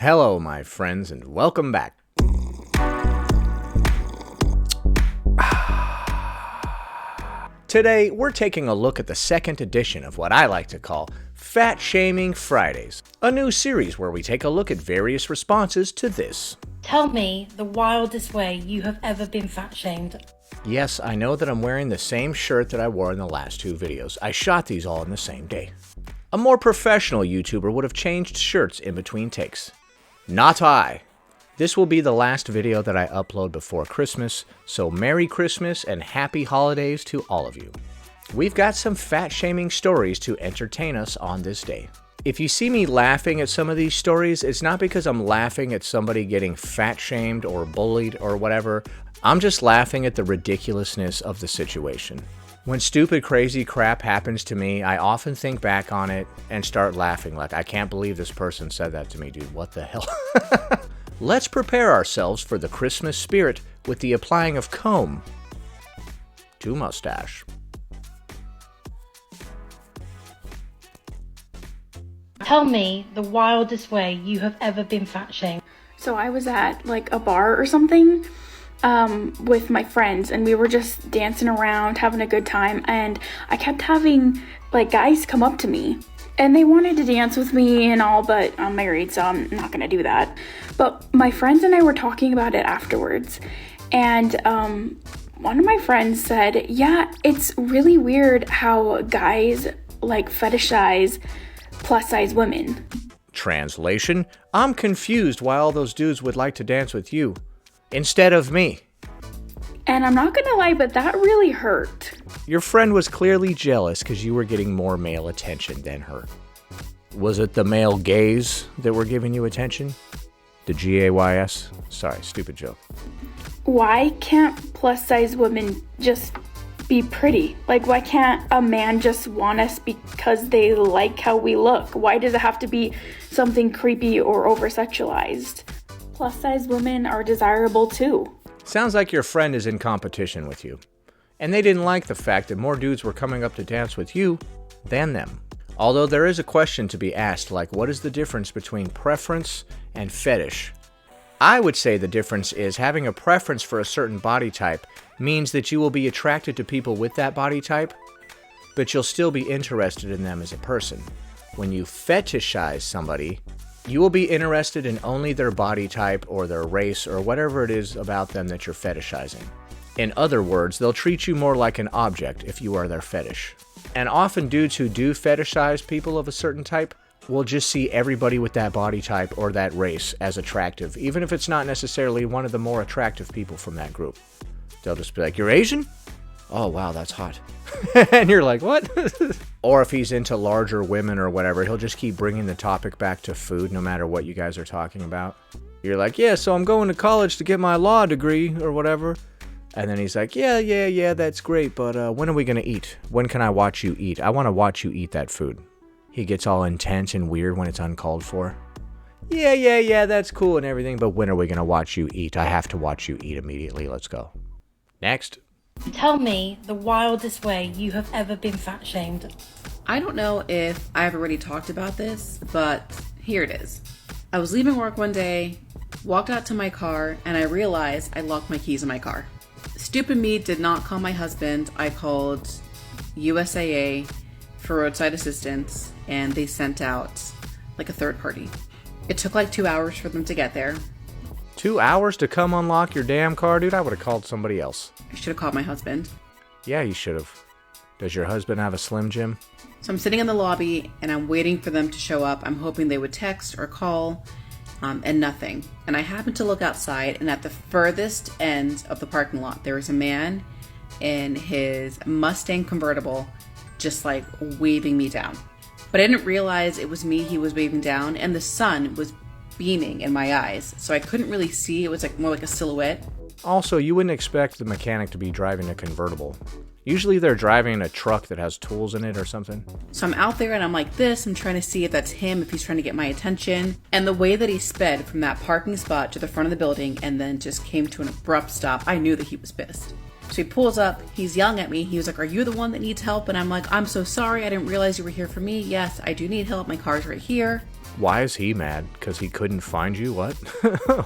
Hello, my friends, and welcome back. Today, we're taking a look at the second edition of what I like to call Fat Shaming Fridays, a new series where we take a look at various responses to this. Tell me the wildest way you have ever been fat shamed. Yes, I know that I'm wearing the same shirt that I wore in the last two videos. I shot these all in the same day. A more professional YouTuber would have changed shirts in between takes. Not I. This will be the last video that I upload before Christmas, so Merry Christmas and Happy Holidays to all of you. We've got some fat-shaming stories to entertain us on this day. If you see me laughing at some of these stories, it's not because I'm laughing at somebody getting fat-shamed or bullied or whatever. I'm just laughing at the ridiculousness of the situation. When stupid, crazy crap happens to me, I often think back on it and start laughing like, I can't believe this person said that to me, dude. What the hell? Let's prepare ourselves for the Christmas spirit with the applying of comb to mustache. Tell me the wildest way you have ever been fat shamed. So I was at like a bar or something with my friends, and we were just dancing around, having a good time, and I kept having like guys come up to me and they wanted to dance with me and all, but I'm married, so I'm not gonna do that. But my friends and I were talking about it afterwards, and one of my friends said, yeah, it's really weird how guys like fetishize plus size women. Translation: I'm confused why all those dudes would like to dance with you instead of me. And I'm not gonna lie, but that really hurt. Your friend was clearly jealous because you were getting more male attention than her. Was it the male gaze that were giving you attention? The G-A-Y-S? Sorry, stupid joke. Why can't plus size women just be pretty? Like, why can't a man just want us because they like how we look? Why does it have to be something creepy or over-sexualized? Plus size women are desirable too. Sounds like your friend is in competition with you. And they didn't like the fact that more dudes were coming up to dance with you than them. Although there is a question to be asked, like, what is the difference between preference and fetish? I would say the difference is having a preference for a certain body type means that you will be attracted to people with that body type, but you'll still be interested in them as a person. When you fetishize somebody, you will be interested in only their body type or their race or whatever it is about them that you're fetishizing. In other words, they'll treat you more like an object if you are their fetish. And often dudes who do fetishize people of a certain type will just see everybody with that body type or that race as attractive, even if it's not necessarily one of the more attractive people from that group. They'll just be like, you're Asian? Oh, wow, that's hot. And you're like, what? Or if he's into larger women or whatever, he'll just keep bringing the topic back to food no matter what you guys are talking about. You're like, yeah, so I'm going to college to get my law degree or whatever. And then he's like, yeah, that's great, but when are we going to eat? When can I watch you eat? I want to watch you eat that food. He gets all intense and weird when it's uncalled for. Yeah, that's cool and everything, but when are we going to watch you eat? I have to watch you eat immediately. Let's go. Next. Tell me the wildest way you have ever been fat shamed. I don't know if I've already talked about this, but here it is. I was leaving work one day, walked out to my car, and I realized I locked my keys in my car. Stupid me did not call my husband. I called USAA for roadside assistance, and they sent out like a third party. It took like 2 hours for them to get there. 2 hours to come unlock your damn car, dude? I would have called somebody else. I should have called my husband. Yeah, you should have. Does your husband have a Slim Jim? So I'm sitting in the lobby and I'm waiting for them to show up. I'm hoping they would text or call, and nothing. And I happened to look outside, and at the furthest end of the parking lot, there was a man in his Mustang convertible just like waving me down. But I didn't realize it was me he was waving down, and the sun was beaming in my eyes, so I couldn't really see. It was like more like a silhouette. Also, you wouldn't expect the mechanic to be driving a convertible. Usually they're driving a truck that has tools in it or something. So I'm out there and I'm like this. I'm trying to see if that's him, if he's trying to get my attention. And the way that he sped from that parking spot to the front of the building and then just came to an abrupt stop, I knew that he was pissed. So he pulls up, he's yelling at me. He was like, "Are you the one that needs help?" And I'm like, "I'm so sorry. I didn't realize you were here for me. Yes, I do need help. My car's right here." Why is he mad? Because he couldn't find you? What?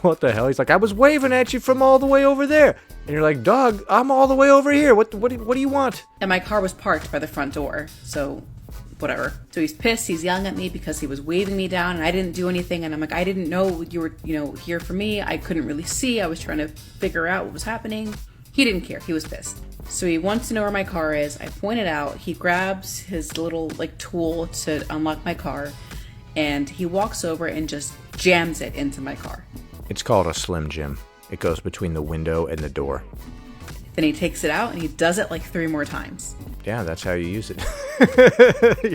What the hell? He's like, I was waving at you from all the way over there. And you're like, dog, I'm all the way over here. What do you want? And my car was parked by the front door, so whatever. So he's pissed, he's yelling at me because he was waving me down and I didn't do anything. And I'm like, I didn't know you were, here for me. I couldn't really see. I was trying to figure out what was happening. He didn't care. He was pissed. So he wants to know where my car is. I point it out. He grabs his little tool to unlock my car and he walks over and just jams it into my car. It's called a Slim Jim. It goes between the window and the door. Then he takes it out and he does it 3 more times. Yeah, that's how you use it.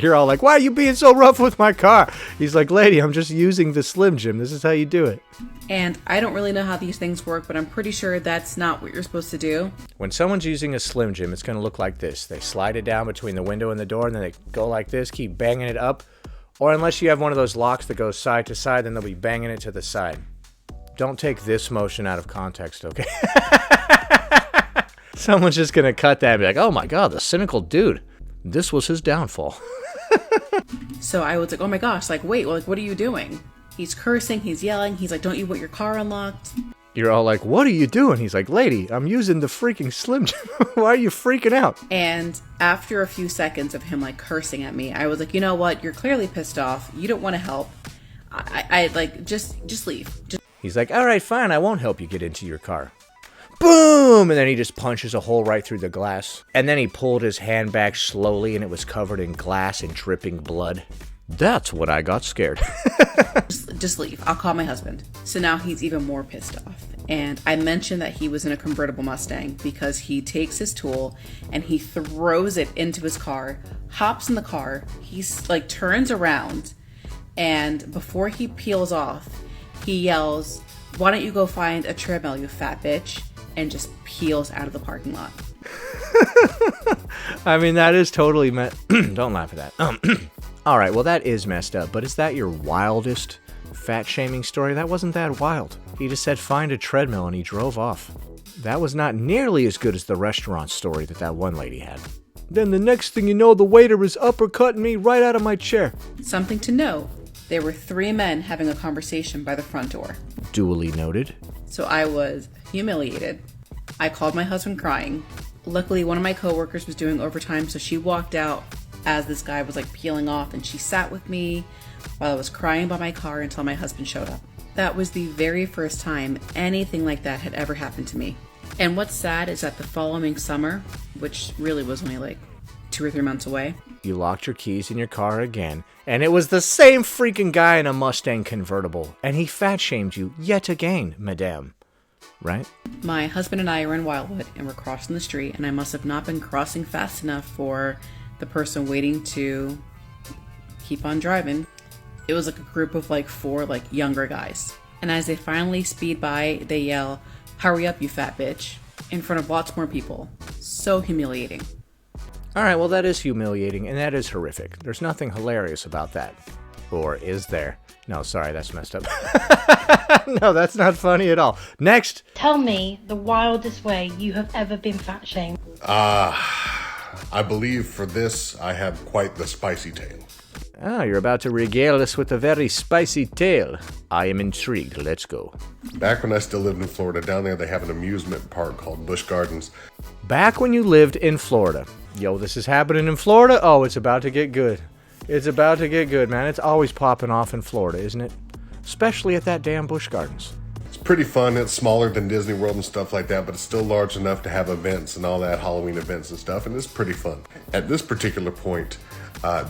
You're all like, why are you being so rough with my car? He's like, lady, I'm just using the Slim Jim. This is how you do it. And I don't really know how these things work, but I'm pretty sure that's not what you're supposed to do. When someone's using a Slim Jim, it's going to look like this. They slide it down between the window and the door, and then they go like this, keep banging it up. Or unless you have one of those locks that goes side to side, then they'll be banging it to the side. Don't take this motion out of context, okay? Someone's just going to cut that and be like, oh my God, the cynical dude. This was his downfall. So I was like, oh my gosh, wait, what are you doing? He's cursing, he's yelling, he's like, don't you want your car unlocked? You're all like, what are you doing? He's like, lady, I'm using the freaking Slim Jim. Why are you freaking out? And after a few seconds of him cursing at me, I was like, you know what? You're clearly pissed off. You don't want to help. Just leave. He's like, all right, fine. I won't help you get into your car. Boom! And then he just punches a hole right through the glass. And then he pulled his hand back slowly and it was covered in glass and dripping blood. That's what I got scared. Just leave. I'll call my husband. So now he's even more pissed off. And I mentioned that he was in a convertible Mustang because he takes his tool and he throws it into his car, hops in the car, he's turns around, and before he peels off, he yells, why don't you go find a treadmill, you fat bitch, and just peels out of the parking lot. I mean, that is totally don't laugh at that. All right, well, that is messed up, but is that your wildest fat shaming story? That wasn't that wild. He just said find a treadmill and he drove off. That was not nearly as good as the restaurant story that one lady had. Then the next thing you know, the waiter is uppercutting me right out of my chair. Something to know, there were 3 men having a conversation by the front door. Duly noted. So I was humiliated. I called my husband crying. Luckily, one of my coworkers was doing overtime, so she walked out as this guy was peeling off, and she sat with me while I was crying by my car until my husband showed up. That was the very first time anything like that had ever happened to me. And what's sad is that the following summer, which really was only 2 or 3 months away, you locked your keys in your car again, and it was the same freaking guy in a Mustang convertible, and he fat shamed you yet again, madame. Right? My husband and I are in Wildwood, and we're crossing the street, and I must have not been crossing fast enough for the person waiting to keep on driving. It was a group of 4 younger guys. And as they finally speed by, they yell, hurry up, you fat bitch, in front of lots more people. So humiliating. All right, well, that is humiliating, and that is horrific. There's nothing hilarious about that. Or is there? No, sorry, that's messed up. No, that's not funny at all. Next. Tell me the wildest way you have ever been fat shamed. I believe for this, I have quite the spicy tale. Ah, you're about to regale us with a very spicy tale. I am intrigued. Let's go. Back when I still lived in Florida, down there they have an amusement park called Busch Gardens. Back when you lived in Florida. Yo, this is happening in Florida? Oh, it's about to get good. It's about to get good, man. It's always popping off in Florida, isn't it? Especially at that damn Busch Gardens. It's pretty fun. It's smaller than Disney World and stuff like that, but it's still large enough to have events and all that, Halloween events and stuff, and it's pretty fun. At this particular point,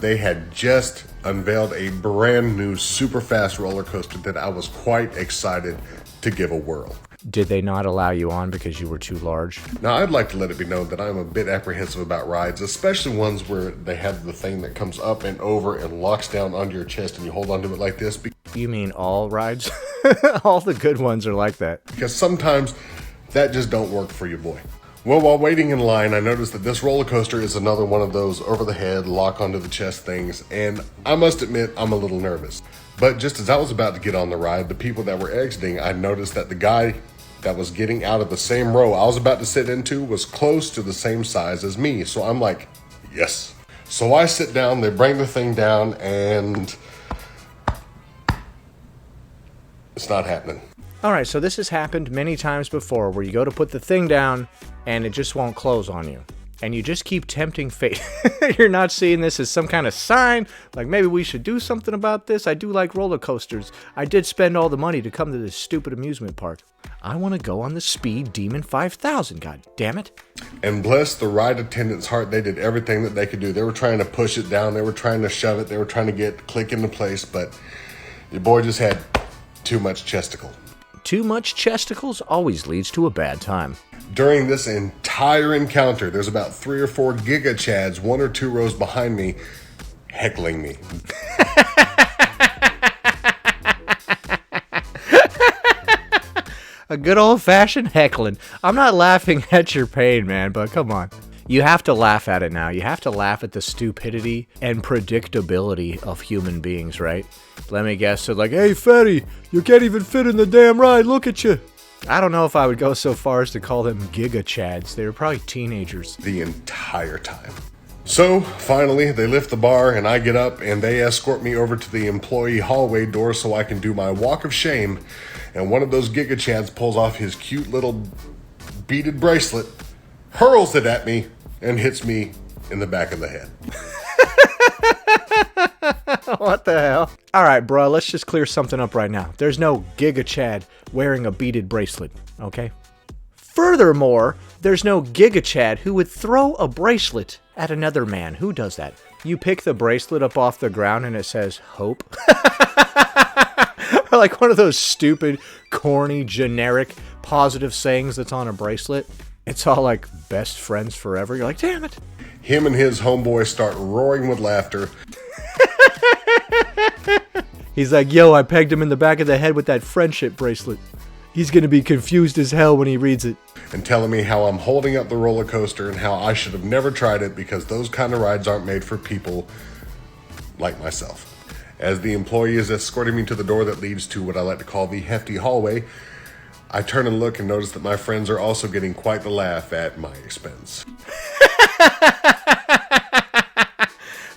they had just unveiled a brand new super fast roller coaster that I was quite excited to give a whirl. Did they not allow you on because you were too large? Now, I'd like to let it be known that I'm a bit apprehensive about rides, especially ones where they have the thing that comes up and over and locks down under your chest and you hold onto it like this. You mean all rides? All the good ones are like that. Because sometimes that just don't work for you, boy. Well, while waiting in line, I noticed that this roller coaster is another one of those over the head, lock onto the chest things, and I must admit I'm a little nervous. But just as I was about to get on the ride, the people that were exiting, I noticed that the guy that was getting out of the same row I was about to sit into was close to the same size as me. So I'm like, yes. So I sit down, they bring the thing down, and It's not happening. All right, so this has happened many times before where you go to put the thing down and it just won't close on you. And you just keep tempting fate. You're not seeing this as some kind of sign, like maybe we should do something about this. I do like roller coasters. I did spend all the money to come to this stupid amusement park. I want to go on the Speed Demon 5000, god damn it. And bless the ride attendant's heart, they did everything that they could do. They were trying to push it down, they were trying to shove it, they were trying to get click into place, but your boy just had too much chesticle. Too much chesticles always leads to a bad time. During this entire encounter, there's about 3 or 4 Giga Chads, 1 or 2 rows behind me, heckling me. A good old-fashioned heckling. I'm not laughing at your pain, man, but come on. You have to laugh at it now. You have to laugh at the stupidity and predictability of human beings, right? Let me guess. So like, hey, fatty, you can't even fit in the damn ride. Look at you. I don't know if I would go so far as to call them Giga Chads. They were probably teenagers. The entire time. So, finally, they lift the bar and I get up and they escort me over to the employee hallway door so I can do my walk of shame. And one of those Giga Chads pulls off his cute little beaded bracelet, hurls it at me, and hits me in the back of the head. What the hell? All right, bro, let's just clear something up right now. There's no Giga Chad wearing a beaded bracelet, okay? Furthermore, there's no Giga Chad who would throw a bracelet at another man. Who does that? You pick the bracelet up off the ground and it says hope. Or like one of those stupid, corny, generic, positive sayings that's on a bracelet. It's all like best friends forever. You're like, damn it. Him and his homeboy start roaring with laughter. He's like, yo, I pegged him in the back of the head with that friendship bracelet. He's going to be confused as hell when he reads it. And telling me how I'm holding up the roller coaster and how I should have never tried it because those kind of rides aren't made for people like myself. As the employee is escorting me to the door that leads to what I like to call the hefty hallway, I turn and look and notice that my friends are also getting quite the laugh at my expense.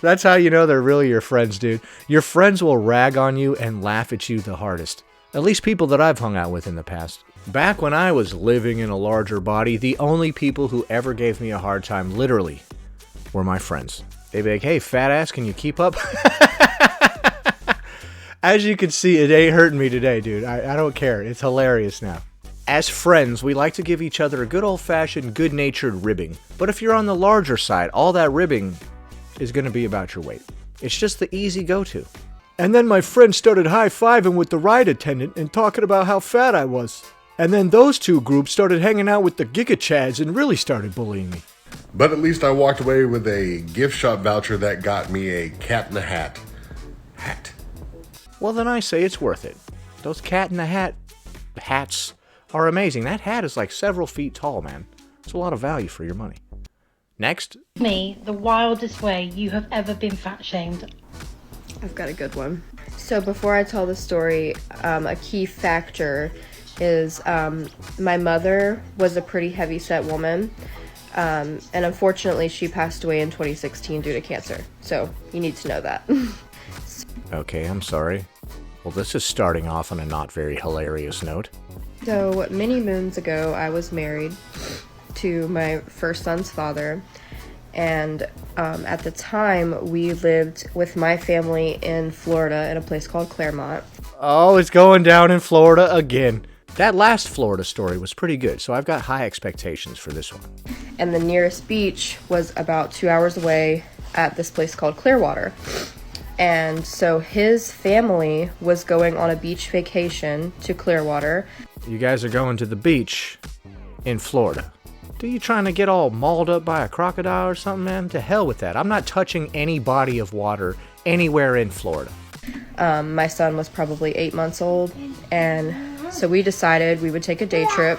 That's how you know they're really your friends, dude. Your friends will rag on you and laugh at you the hardest. At least people that I've hung out with in the past. Back when I was living in a larger body, the only people who ever gave me a hard time, literally, were my friends. They'd be like, hey, fat ass, can you keep up? As you can see, it ain't hurting me today, dude. I don't care. It's hilarious now. As friends, we like to give each other a good old-fashioned, good-natured ribbing. But if you're on the larger side, all that ribbing is going to be about your weight. It's just the easy go-to. And then my friend started high-fiving with the ride attendant and talking about how fat I was. And then those two groups started hanging out with the Giga Chads and really started bullying me. But at least I walked away with a gift shop voucher that got me a Cat in the Hat hat. Well, then I say it's worth it. Those Cat in the Hat hats are amazing. That hat is like several feet tall, man. It's a lot of value for your money. Next. Me, the wildest way you have ever been fat shamed. I've got a good one. So before I tell the story, a key factor is my mother was a pretty heavy-set woman, and unfortunately she passed away in 2016 due to cancer. So you need to know that. Okay, I'm sorry. Well, this is starting off on a not very hilarious note. So many moons ago, I was married to my first son's father, and at the time we lived with my family in Florida in a place called Claremont. Oh, it's going down in Florida again. That last Florida story was pretty good, so I've got high expectations for this one. And the nearest beach was about 2 hours away at this place called Clearwater. And so his family was going on a beach vacation to Clearwater. You guys are going to the beach in Florida. Are you trying to get all mauled up by a crocodile or something, man? To hell with that. I'm not touching any body of water anywhere in Florida. My son was probably 8 months old, and so we decided we would take a day trip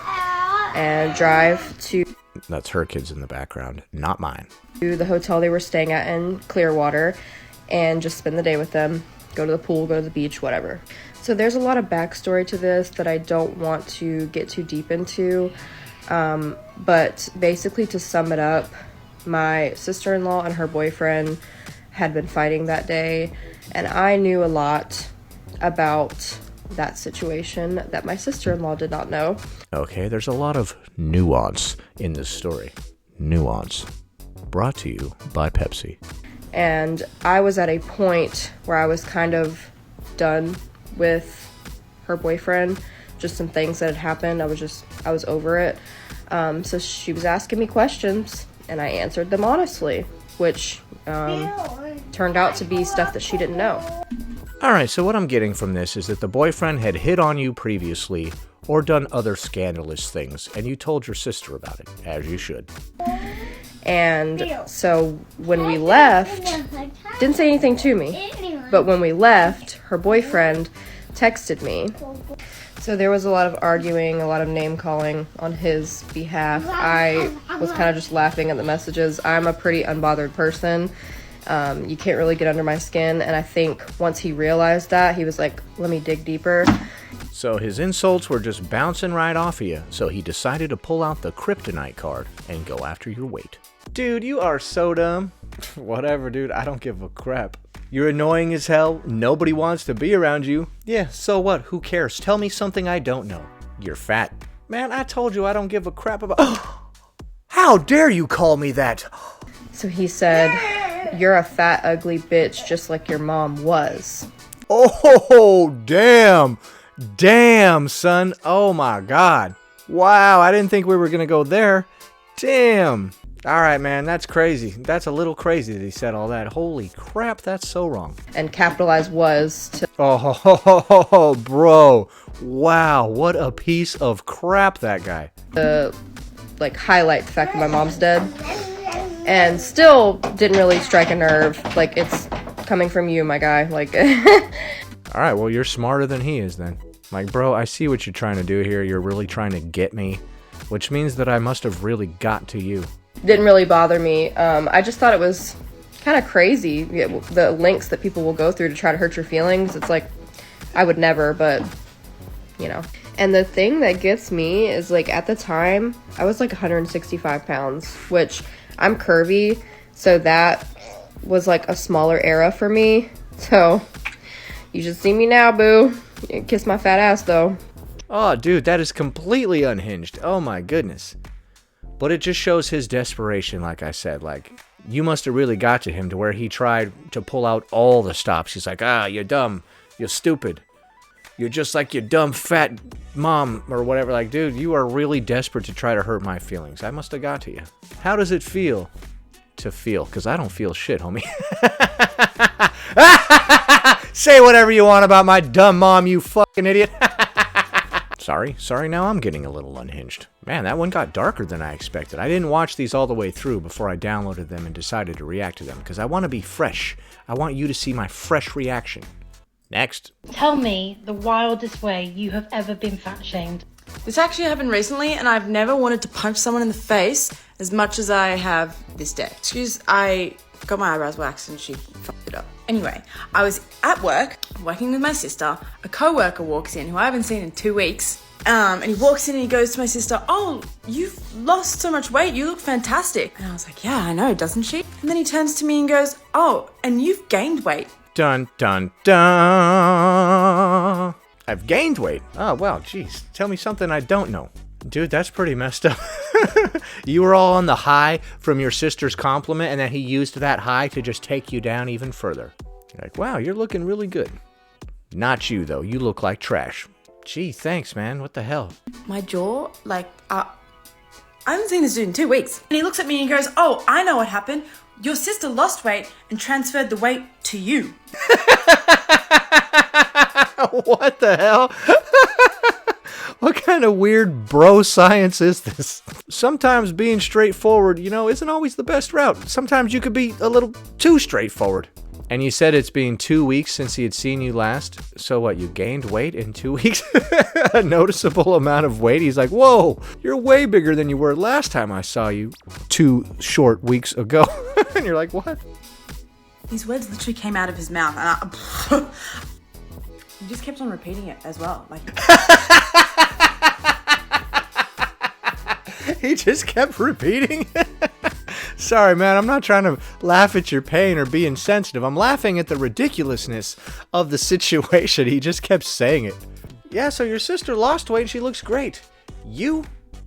and drive to... That's her kids in the background, not mine. ...to the hotel they were staying at in Clearwater and just spend the day with them, go to the pool, go to the beach, whatever. So there's a lot of backstory to this that I don't want to get too deep into. But basically, to sum it up, my sister-in-law and her boyfriend had been fighting that day, and I knew a lot about that situation that my sister-in-law did not know. Okay, there's a lot of nuance in this story. Nuance. Brought to you by Pepsi. And I was at a point where I was kind of done with her boyfriend. Just some things that had happened. I was over it. So she was asking me questions, and I answered them honestly, which turned out to be stuff that she didn't know. Alright, so what I'm getting from this is that the boyfriend had hit on you previously or done other scandalous things, and you told your sister about it, as you should. And so when we left, didn't say anything to me, but when we left, her boyfriend texted me. So there was a lot of arguing, a lot of name calling on his behalf. I was kind of just laughing at the messages. I'm a pretty unbothered person. You can't really get under my skin, and I think once he realized that, he was like, let me dig deeper. So his insults were just bouncing right off of you, so he decided to pull out the kryptonite card and go after your weight. Dude, you are so dumb. Whatever, dude, I don't give a crap. You're annoying as hell, nobody wants to be around you. Yeah, so what, who cares? Tell me something I don't know. You're fat. Man, I told you I don't give a crap about... How dare you call me that? So he said, you're a fat, ugly bitch just like your mom was. Oh, damn. Damn, son. Oh, my God. Wow, I didn't think we were going to go there. Damn. All right, man, that's crazy. That's a little crazy that he said all that. Holy crap, that's so wrong. And capitalized was to... Oh, bro. Wow, what a piece of crap, that guy. like highlight the fact that my mom's dead, and still didn't really strike a nerve. Like, it's coming from you, my guy. Like, all right, well, you're smarter than he is then. Like, bro, I see what you're trying to do here. You're really trying to get me, which means that I must have really got to you. didn't really bother me. I just thought it was kind of crazy, the lengths that people will go through to try to hurt your feelings. It's like, I would never, but you know. And the thing that gets me is, like, at the time, I was like 165 pounds, which I'm curvy, so that was like a smaller era for me. So you should see me now, boo. Kiss my fat ass, though. Oh, dude, that is completely unhinged. Oh my goodness. But it just shows his desperation, like I said. Like, you must have really got to him to where he tried to pull out all the stops. He's like, you're dumb. You're stupid. You're just like your dumb fat mom or whatever. Like, dude, you are really desperate to try to hurt my feelings. I must have got to you. How does it feel to feel? Because I don't feel shit, homie. Say whatever you want about my dumb mom, you fucking idiot. Sorry, now I'm getting a little unhinged. Man, that one got darker than I expected. I didn't watch these all the way through before I downloaded them and decided to react to them, because I want to be fresh. I want you to see my fresh reaction. Next. Tell me the wildest way you have ever been fat-shamed. This actually happened recently, and I've never wanted to punch someone in the face as much as I have this day. I got my eyebrows waxed and she fucked it up. Anyway, I was at work, working with my sister. A co-worker walks in, who I haven't seen in 2 weeks. And he walks in and he goes to my sister, "Oh, you've lost so much weight. You look fantastic." And I was like, "Yeah, I know, doesn't she?" And then he turns to me and goes, "Oh, and you've gained weight." Dun, dun, dun. I've gained weight. Oh, wow, jeez. Tell me something I don't know. Dude, that's pretty messed up. You were all on the high from your sister's compliment, and then he used that high to just take you down even further. You're like, wow, you're looking really good. Not you, though. You look like trash. Gee, thanks, man. What the hell? My jaw, like, I haven't seen this dude in 2 weeks. And he looks at me and he goes, "Oh, I know what happened. Your sister lost weight and transferred the weight to you." What the hell? What kind of weird bro science is this? Sometimes being straightforward, isn't always the best route. Sometimes you could be a little too straightforward. And you said it's been 2 weeks since he had seen you last. So what, you gained weight in 2 weeks? A noticeable amount of weight? He's like, whoa, you're way bigger than you were last time I saw you 2 short weeks ago. And you're like, what? These words literally came out of his mouth, and he just kept on repeating it as well. Like, he just kept repeating it. Sorry, man, I'm not trying to laugh at your pain or be insensitive. I'm laughing at the ridiculousness of the situation. He just kept saying it. Yeah, so your sister lost weight and she looks great. You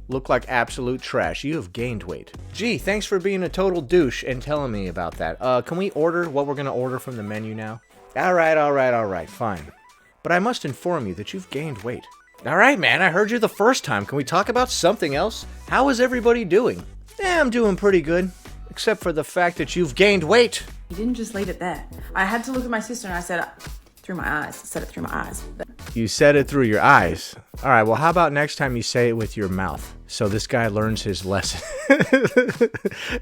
look like absolute trash. You have gained weight. Gee, thanks for being a total douche and telling me about that. Can we order what we're going to order from the menu now? All right, fine. But I must inform you that you've gained weight. All right, man, I heard you the first time. Can we talk about something else? How is everybody doing? I'm doing pretty good. Except for the fact that you've gained weight. You didn't just leave it there. I had to look at my sister and I said, through my eyes. I said it through my eyes. But You said it through your eyes. All right, well, how about next time you say it with your mouth? So this guy learns his lesson.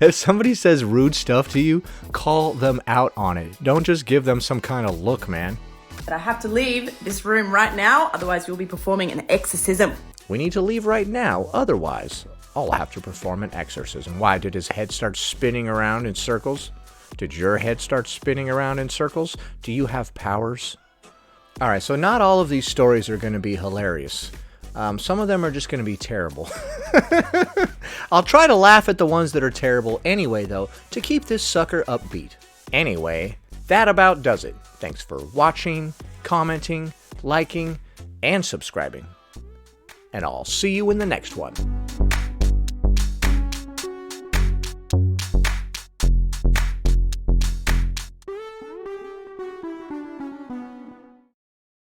If somebody says rude stuff to you, call them out on it. Don't just give them some kind of look, man. I have to leave this room right now, otherwise we'll be performing an exorcism. We need to leave right now, otherwise I'll have to perform an exorcism. Why, did his head start spinning around in circles? Did your head start spinning around in circles? Do you have powers? Alright, so not all of these stories are going to be hilarious. Some of them are just going to be terrible. I'll try to laugh at the ones that are terrible anyway, though, to keep this sucker upbeat. Anyway, that about does it. Thanks for watching, commenting, liking, and subscribing. And I'll see you in the next one.